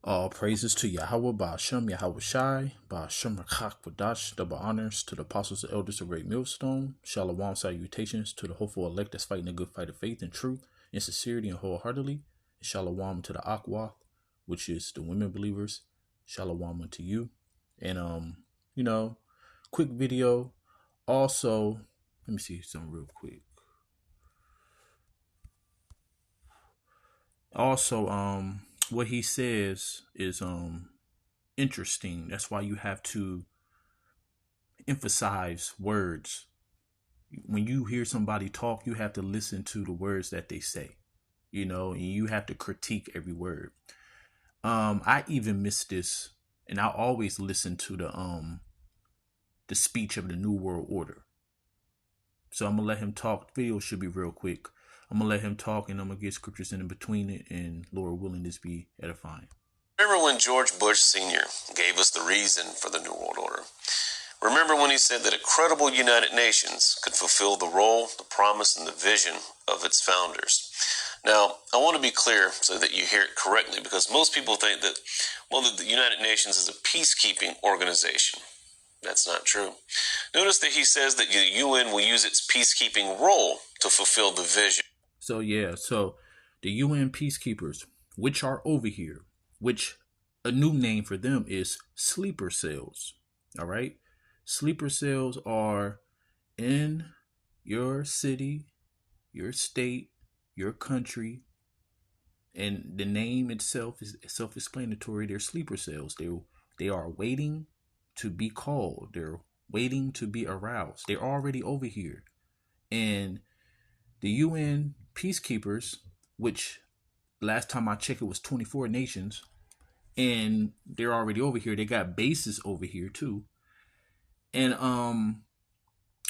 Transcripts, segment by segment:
All praises to Yahweh, Ba'ashem, Yahweh Shai, Ba'ashem Rakak Wadash, double honors to the apostles and elders of Great Millstone, Shalom salutations to the hopeful elect that's fighting a good fight of faith and truth, in sincerity and wholeheartedly, and Shalom to the Akwath, which is the women believers, Shalom unto you. And, quick video. Also, let me see something real quick. Also, what he says is interesting. That's why you have to emphasize words. When you hear somebody talk, you have to listen to the words that they say, and you have to critique every word. I even missed this, and I always listen to the speech of the New World Order. So I'm gonna let him talk. The video should be real quick. I'm going to let him talk, and I'm going to get scriptures in between it, and Lord willing, this be edifying. Remember when George Bush Sr. gave us the reason for the New World Order? Remember when he said that a credible United Nations could fulfill the role, the promise, and the vision of its founders? Now, I want to be clear so that you hear it correctly, because most people think that, that the United Nations is a peacekeeping organization. That's not true. Notice that he says that the UN will use its peacekeeping role to fulfill the vision. So the UN peacekeepers, which are over here, which a new name for them is sleeper cells. All right. Sleeper cells are in your city, your state, your country. And the name itself is self-explanatory. They're sleeper cells. They are waiting to be called. They're waiting to be aroused. They're already over here. And the UN peacekeepers, which last time I checked, it was 24 nations, and they're already over here. They got bases over here too. And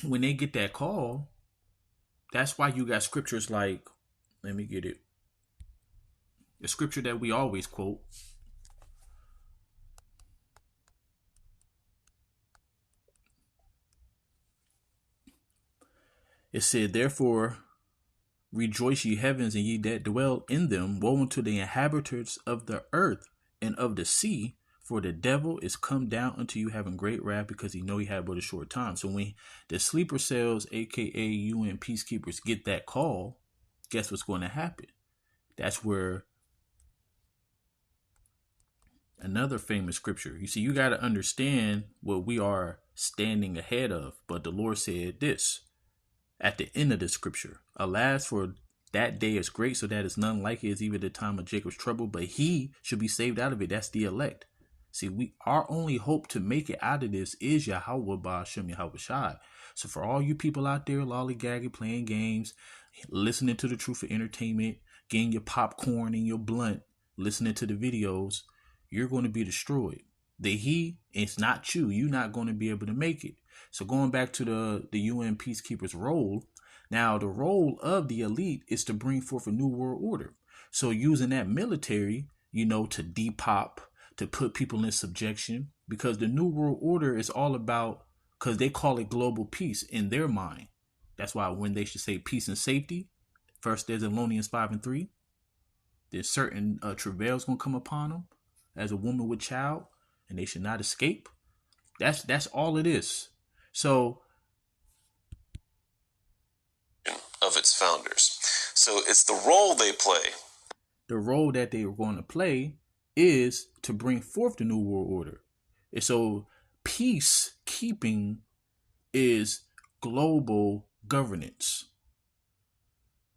when they get that call, that's why you got scriptures like, let me get it. The scripture that we always quote. It said, therefore, rejoice ye heavens and ye that dwell in them. Woe unto the inhabitants of the earth and of the sea, for the devil is come down unto you having great wrath, because he know he had but a short time. So when the sleeper cells, aka UN peacekeepers, get that call, guess what's going to happen? That's where another famous scripture. You see, you got to understand what we are standing ahead of. But the Lord said this at the end of the scripture: alas, for that day is great, so that is none like it, is even the time of Jacob's trouble, but he should be saved out of it. That's the elect. See, our only hope to make it out of this is Yahweh Ba'ashem Yahweh Shai. So for all you people out there lollygagging, playing games, listening to the truth for entertainment, getting your popcorn and your blunt, listening to the videos, you're going to be destroyed. It's not you. You're not going to be able to make it. So going back to the UN peacekeepers' role, now the role of the elite is to bring forth a new world order. So using that military, to depop, to put people in subjection, because the new world order is all about, because they call it global peace in their mind. That's why when they should say peace and safety, 1 Thessalonians 5:3, there's certain travails going to come upon them as a woman with child, and they should not escape. That's all it is. So of its founders. So it's the role they play. The role that they are going to play is to bring forth the new world order. And so peacekeeping is global governance.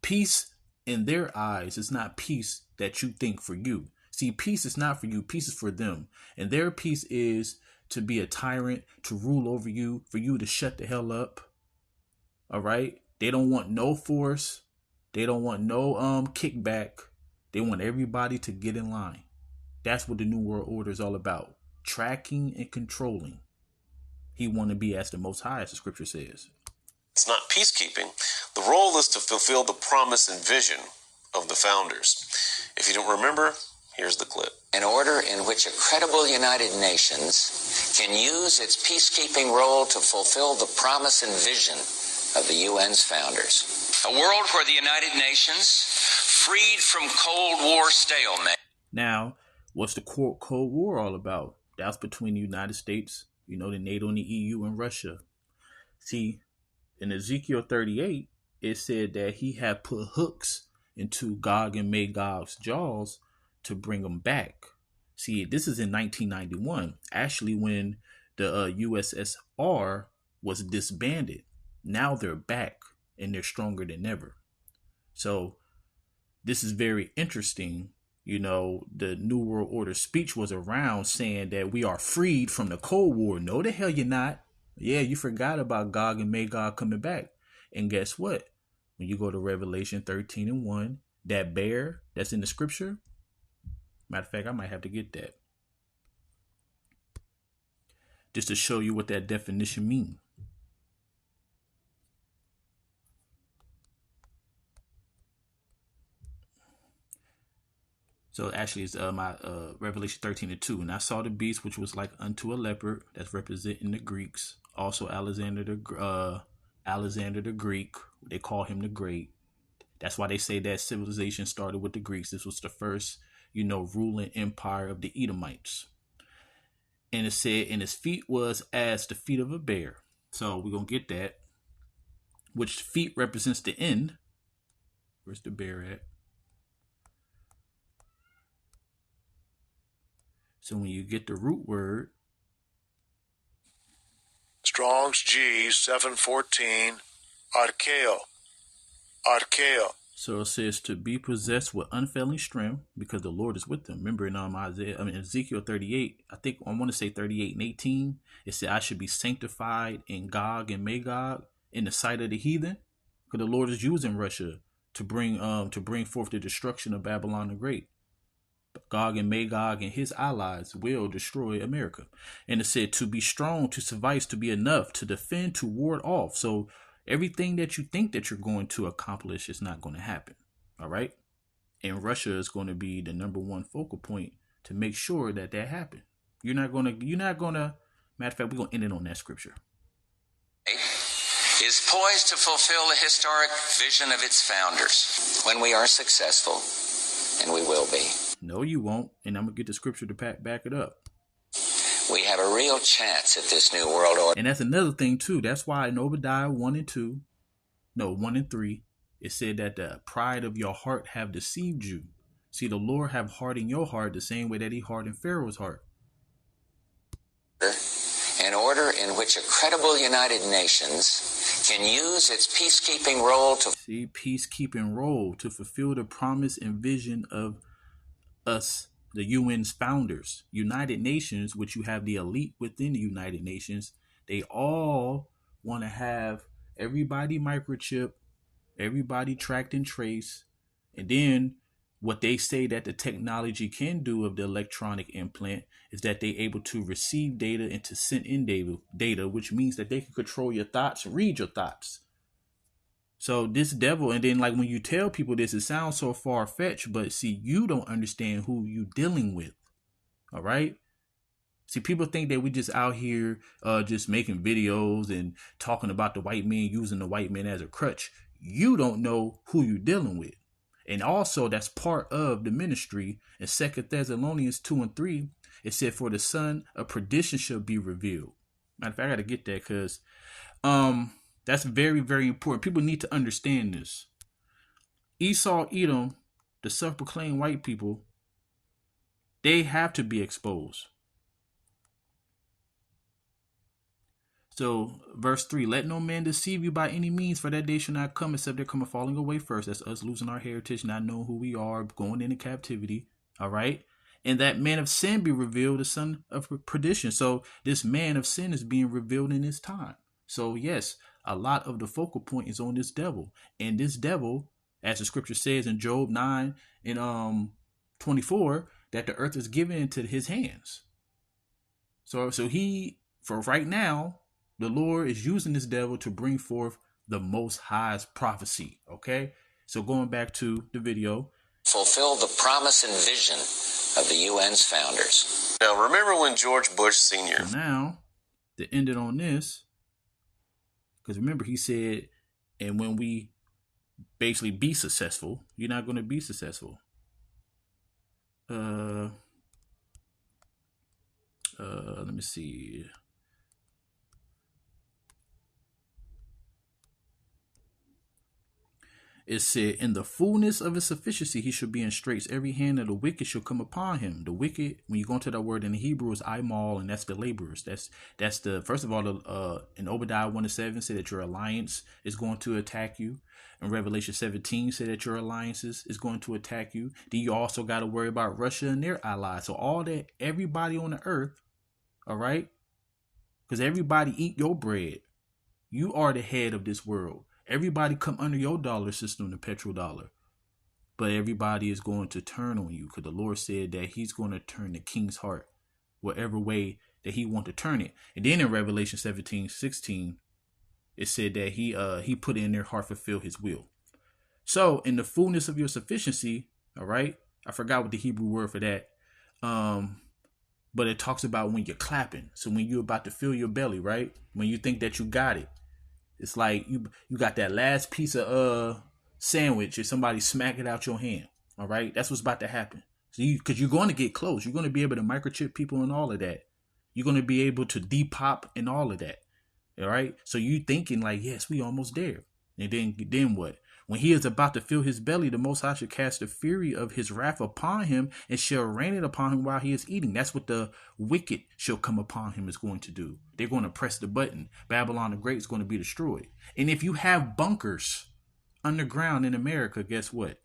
Peace in their eyes is not peace that you think for you. See, peace is not for you. Peace is for them. And their peace is to be a tyrant, to rule over you, for you to shut the hell up. All right? They don't want no force. They don't want no kickback. They want everybody to get in line. That's what the New World Order is all about. Tracking and controlling. He want to be as the Most High, as the scripture says. It's not peacekeeping. The role is to fulfill the promise and vision of the founders. If you don't remember, here's the clip. An order in which a credible United Nations can use its peacekeeping role to fulfill the promise and vision of the UN's founders. A world where the United Nations, freed from Cold War stalemate. Now, What's the Cold War all about? That's between the United States, the NATO and the EU and Russia. See, in Ezekiel 38, it said that he had put hooks into Gog and Magog's jaws to bring them back. See, this is in 1991, actually when the USSR was disbanded. Now they're back and they're stronger than ever. So this is very interesting. The New World Order speech was around saying that we are freed from the Cold War. No, the hell you're not. Yeah, you forgot about Gog and Magog coming back. And guess what? When you go to Revelation 13:1, that bear that's in the scripture, matter of fact, I might have to get that just to show you what that definition means. So actually, it's my Revelation 13:2. And I saw the beast, which was like unto a leopard, that's representing the Greeks. Also Alexander the Greek. They call him the Great. That's why they say that civilization started with the Greeks. This was the first, ruling empire of the Edomites. And it said, and his feet was as the feet of a bear. So we're going to get that. Which feet represents the end. Where's the bear at? So when you get the root word, Strong's G 714, archeo. So it says to be possessed with unfailing strength because the Lord is with them. Remember in Ezekiel 38, I think I want to say 38:18, it said I should be sanctified in Gog and Magog in the sight of the heathen, because the Lord is using Russia to bring forth the destruction of Babylon the Great. Gog and Magog and his allies will destroy America. And it said to be strong, to suffice, to be enough, to defend, to ward off. So everything that you think that you're going to accomplish is not going to happen. All right. And Russia is going to be the number one focal point to make sure that happens. You're not going to, matter of fact, we're going to end it on that scripture. Is poised to fulfill the historic vision of its founders when we are successful, and we will be. No, you won't. And I'm going to get the scripture to back it up. We have a real chance at this new world order. And that's another thing, too. That's why in Obadiah 1 and 3, it said that the pride of your heart have deceived you. See, the Lord have hardened your heart the same way that he hardened Pharaoh's heart. An order in which a credible United Nations can use its peacekeeping role to fulfill the promise and vision of us, the UN's founders. United Nations, which you have the elite within the United Nations, they all want to have everybody microchip, everybody tracked and traced. And then what they say that the technology can do of the electronic implant is that they're able to receive data and to send in data, which means that they can control your thoughts, read your thoughts. So this devil, and then like when you tell people this, it sounds so far-fetched, but see, you don't understand who you dealing with. All right. See, people think that we just out here just making videos and talking about the white man, using the white man as a crutch. You don't know who you're dealing with. And also that's part of the ministry. In 2 Thessalonians 2:3, it said, for the son of perdition shall be revealed. Matter of fact, I got to get that because that's very, very important. People need to understand this. Esau, Edom, the self-proclaimed white people, they have to be exposed. So verse 3, let no man deceive you by any means, for that day shall not come except there come a falling away first. That's us losing our heritage, not knowing who we are, going into captivity. All right. And that man of sin be revealed, the son of perdition. So this man of sin is being revealed in this time. So yes, a lot of the focal point is on this devil. And this devil, as the scripture says in Job 9 and 24, that the earth is given into his hands. So he, for right now, the Lord is using this devil to bring forth the Most High's prophecy. Okay. So going back to the video. Fulfill the promise and vision of the UN's founders. Now, remember when George Bush Sr. So now, to end it on this, because remember, he said, and when we basically be successful, you're not going to be successful. Let me see. It said, in the fullness of his sufficiency, he shall be in straits. Every hand of the wicked shall come upon him. The wicked, when you go into that word in the Hebrew, is Imal, and that's the laborers. That's the, first of all, in Obadiah 1:7 say that your alliance is going to attack you. In Revelation 17 say that your alliances is going to attack you. Then you also got to worry about Russia and their allies. So all that, everybody on the earth, all right? Because everybody eat your bread. You are the head of this world. Everybody come under your dollar system, the petrodollar. But everybody is going to turn on you because the Lord said that he's going to turn the king's heart whatever way that he want to turn it. And then in Revelation 17:16, it said that he put in their heart fulfill his will. So in the fullness of your sufficiency, all right, I forgot what the Hebrew word for that. But it talks about when you're clapping. So when you're about to fill your belly, right? When you think that you got it. It's like you got that last piece of sandwich and somebody smack it out your hand. All right. That's what's about to happen. So because you're going to get close. You're going to be able to microchip people and all of that. You're going to be able to depop and all of that. All right. So you thinking like, yes, we almost there. And then what? When he is about to fill his belly, the Most High shall cast the fury of his wrath upon him and shall rain it upon him while he is eating. That's what the wicked shall come upon him is going to do. They're going to press the button. Babylon the Great is going to be destroyed. And if you have bunkers underground in America, guess what?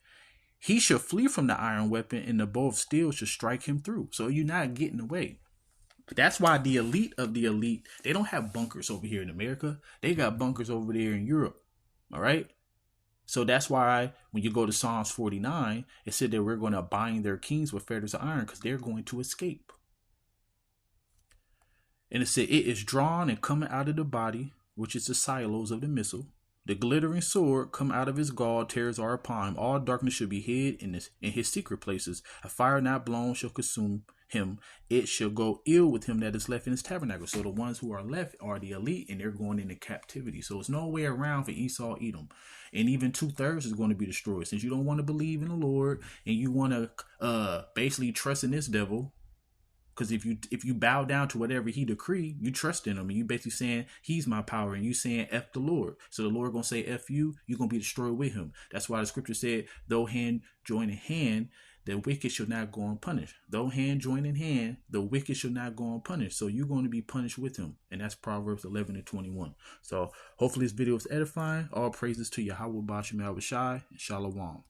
He shall flee from the iron weapon and the bow of steel shall strike him through. So you're not getting away. That's why the elite of the elite, they don't have bunkers over here in America. They got bunkers over there in Europe. All right. So that's why when you go to Psalms 49, it said that we're going to bind their kings with fetters of iron because they're going to escape. And it said it is drawn and coming out of the body, which is the silos of the missile. The glittering sword come out of his gall, tears are upon him. All darkness should be hid in his secret places. A fire not blown shall consume him. It shall go ill with him that is left in his tabernacle. So the ones who are left are the elite and they're going into captivity. So it's no way around for Esau, Edom. And even 2/3 is going to be destroyed. Since you don't want to believe in the Lord and you want to basically trust in this devil. Because if you bow down to whatever he decree, you trust in him. And you basically saying he's my power and you saying F the Lord. So the Lord going to say F you, you're going to be destroyed with him. That's why the scripture said, though hand join in hand, the wicked shall not go unpunished. Though hand join in hand, the wicked shall not go unpunished. So you're going to be punished with him. And that's Proverbs 11:21. So hopefully this video is edifying. All praises to Yahweh Ba'Shem Yahushai and Shalom.